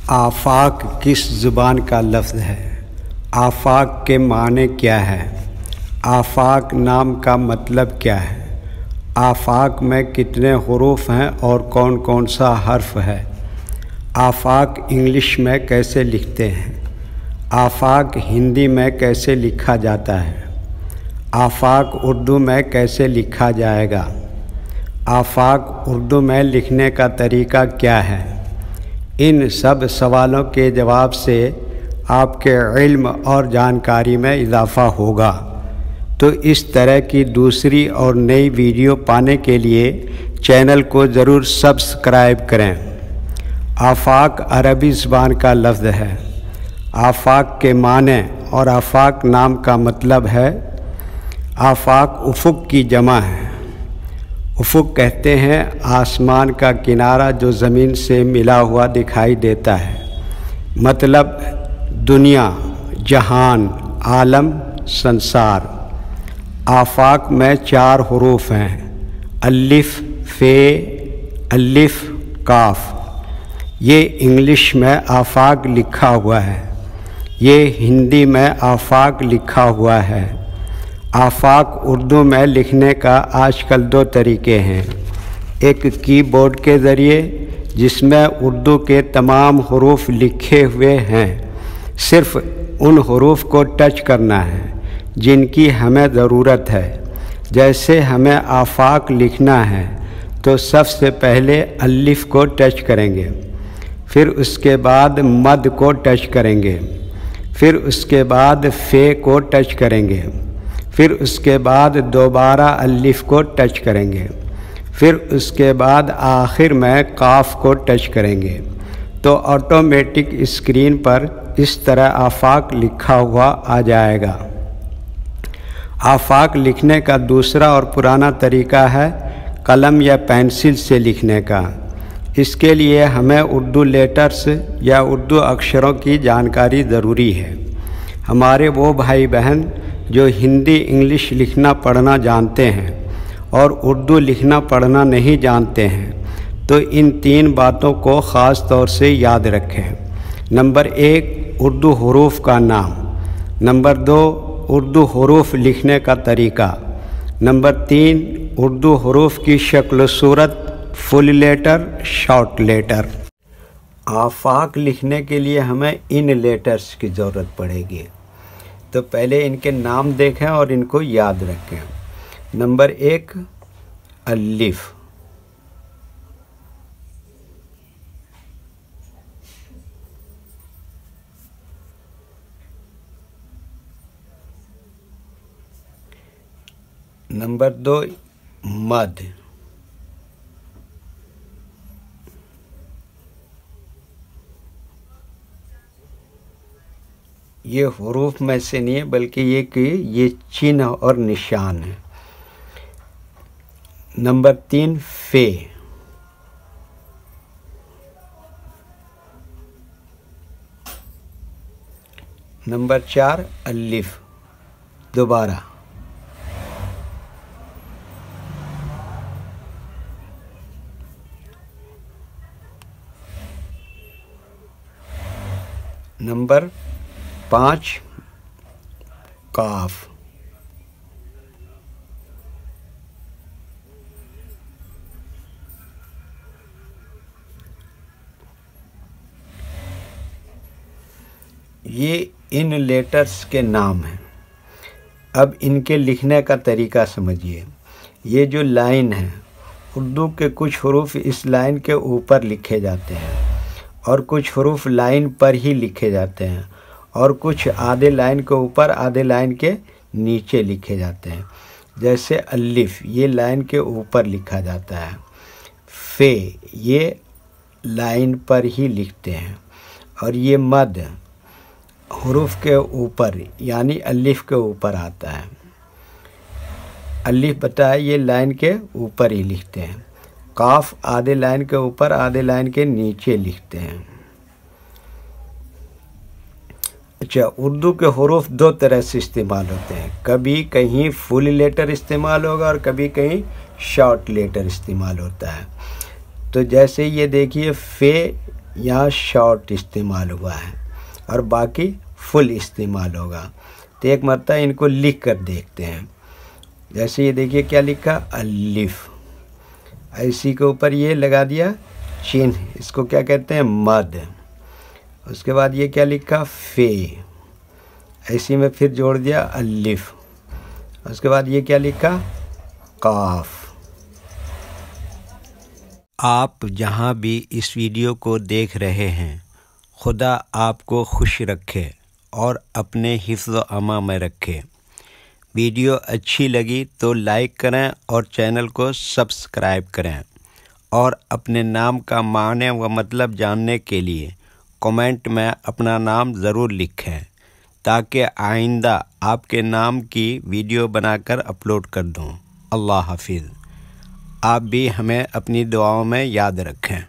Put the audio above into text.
آفاق کس زبان کا لفظ ہے؟ آفاق کے معنی کیا ہے؟ آفاق نام کا مطلب کیا ہے؟ آفاق میں کتنے حروف ہیں اور کون کون سا حرف ہے؟ آفاق انگلش میں کیسے لکھتے ہیں؟ آفاق ہندی میں کیسے لکھا جاتا ہے؟ آفاق اردو میں کیسے لکھا جائے گا؟ آفاق اردو میں لکھنے کا طریقہ کیا ہے؟ ان سب سوالوں کے جواب سے آپ کے علم اور جانکاری میں اضافہ ہوگا۔ تو اس طرح کی دوسری اور نئی ویڈیو پانے کے لیے چینل کو ضرور سبسکرائب کریں۔ آفاق عربی زبان کا لفظ ہے۔ آفاق کے معنی اور آفاق نام کا مطلب ہے۔ آفاق افق کی جمع ہے۔ افق کہتے ہیں آسمان کا کنارہ جو زمین سے ملا ہوا دکھائی دیتا ہے، مطلب دنیا، جہان، عالم، سنسار۔ آفاق میں 4 حروف ہیں: الف، ف، الف، کاف۔ یہ انگلش میں آفاق لکھا ہوا ہے، یہ ہندی میں آفاق لکھا ہوا ہے۔ آفاق اردو میں لکھنے کا آج کل 2 طریقے ہیں، ایک کی بورڈ کے ذریعے جس میں اردو کے تمام حروف لکھے ہوئے ہیں، صرف ان حروف کو ٹچ کرنا ہے جن کی ہمیں ضرورت ہے۔ جیسے ہمیں آفاق لکھنا ہے تو سب سے پہلے الف کو ٹچ کریں گے، پھر اس کے بعد مد کو ٹچ کریں گے، پھر اس کے بعد ف کو ٹچ کریں گے، پھر اس کے بعد دوبارہ الف کو ٹچ کریں گے، پھر اس کے بعد آخر میں قاف کو ٹچ کریں گے تو آٹومیٹک اسکرین پر اس طرح آفاق لکھا ہوا آ جائے گا۔ آفاق لکھنے کا دوسرا اور پرانا طریقہ ہے قلم یا پینسل سے لکھنے کا۔ اس کے لیے ہمیں اردو لیٹرز یا اردو اکشروں کی جانکاری ضروری ہے۔ ہمارے وہ بھائی بہن جو ہندی انگلش لکھنا پڑھنا جانتے ہیں اور اردو لکھنا پڑھنا نہیں جانتے ہیں تو ان 3 باتوں کو خاص طور سے یاد رکھیں۔ نمبر 1، اردو حروف کا نام۔ نمبر 2، اردو حروف لکھنے کا طریقہ۔ نمبر 3، اردو حروف کی شکل و صورت، فل لیٹر، شارٹ لیٹر۔ آفاق لکھنے کے لیے ہمیں ان لیٹرز کی ضرورت پڑے گی، تو پہلے ان کے نام دیکھیں اور ان کو یاد رکھیں۔ نمبر 1، الف۔ نمبر 2، مد۔ یہ حروف میں سے نہیں ہے بلکہ یہ چین اور نشان ہے۔ نمبر 3، ف۔ نمبر 4، الف دوبارہ۔ نمبر 5، قاف۔ یہ ان لیٹرز کے نام ہیں۔ اب ان کے لکھنے کا طریقہ سمجھیے۔ یہ جو لائن ہے، اردو کے کچھ حروف اس لائن کے اوپر لکھے جاتے ہیں اور کچھ حروف لائن پر ہی لکھے جاتے ہیں اور کچھ آدھے لائن کے اوپر آدھے لائن کے نیچے لکھے جاتے ہیں۔ جیسے الف، یہ لائن کے اوپر لکھا جاتا ہے۔ ف، یہ لائن پر ہی لکھتے ہیں، اور یہ مد حروف کے اوپر یعنی الف کے اوپر آتا ہے۔ الف بتائے یہ لائن کے اوپر ہی لکھتے ہیں۔ قاف آدھے لائن کے اوپر آدھے لائن کے نیچے لکھتے ہیں۔ اچھا، اردو کے حروف 2 طرح سے استعمال ہوتے ہیں، کبھی کہیں فل لیٹر استعمال ہوگا اور کبھی کہیں شارٹ لیٹر استعمال ہوتا ہے۔ تو جیسے یہ دیکھیے ف یہاں شارٹ استعمال ہوا ہے اور باقی فل استعمال ہوگا۔ تو ایک مرتبہ ان کو لکھ کر دیکھتے ہیں۔ جیسے یہ دیکھیے کیا لکھا، الف، اسی کے اوپر یہ لگا دیا چینھ، اس کو کیا کہتے ہیں، مد۔ اس کے بعد یہ کیا لکھا، فے، اسی میں پھر جوڑ دیا الف۔ اس کے بعد یہ کیا لکھا، قاف۔ آپ جہاں بھی اس ویڈیو کو دیکھ رہے ہیں، خدا آپ کو خوش رکھے اور اپنے حفظ و امان میں رکھے۔ ویڈیو اچھی لگی تو لائک کریں اور چینل کو سبسکرائب کریں، اور اپنے نام کا معنی و مطلب جاننے کے لیے کمنٹ میں اپنا نام ضرور لکھیں، تاکہ آئندہ آپ کے نام کی ویڈیو بنا کر اپلوڈ کر دوں۔ اللہ حافظ۔ آپ بھی ہمیں اپنی دعاؤں میں یاد رکھیں۔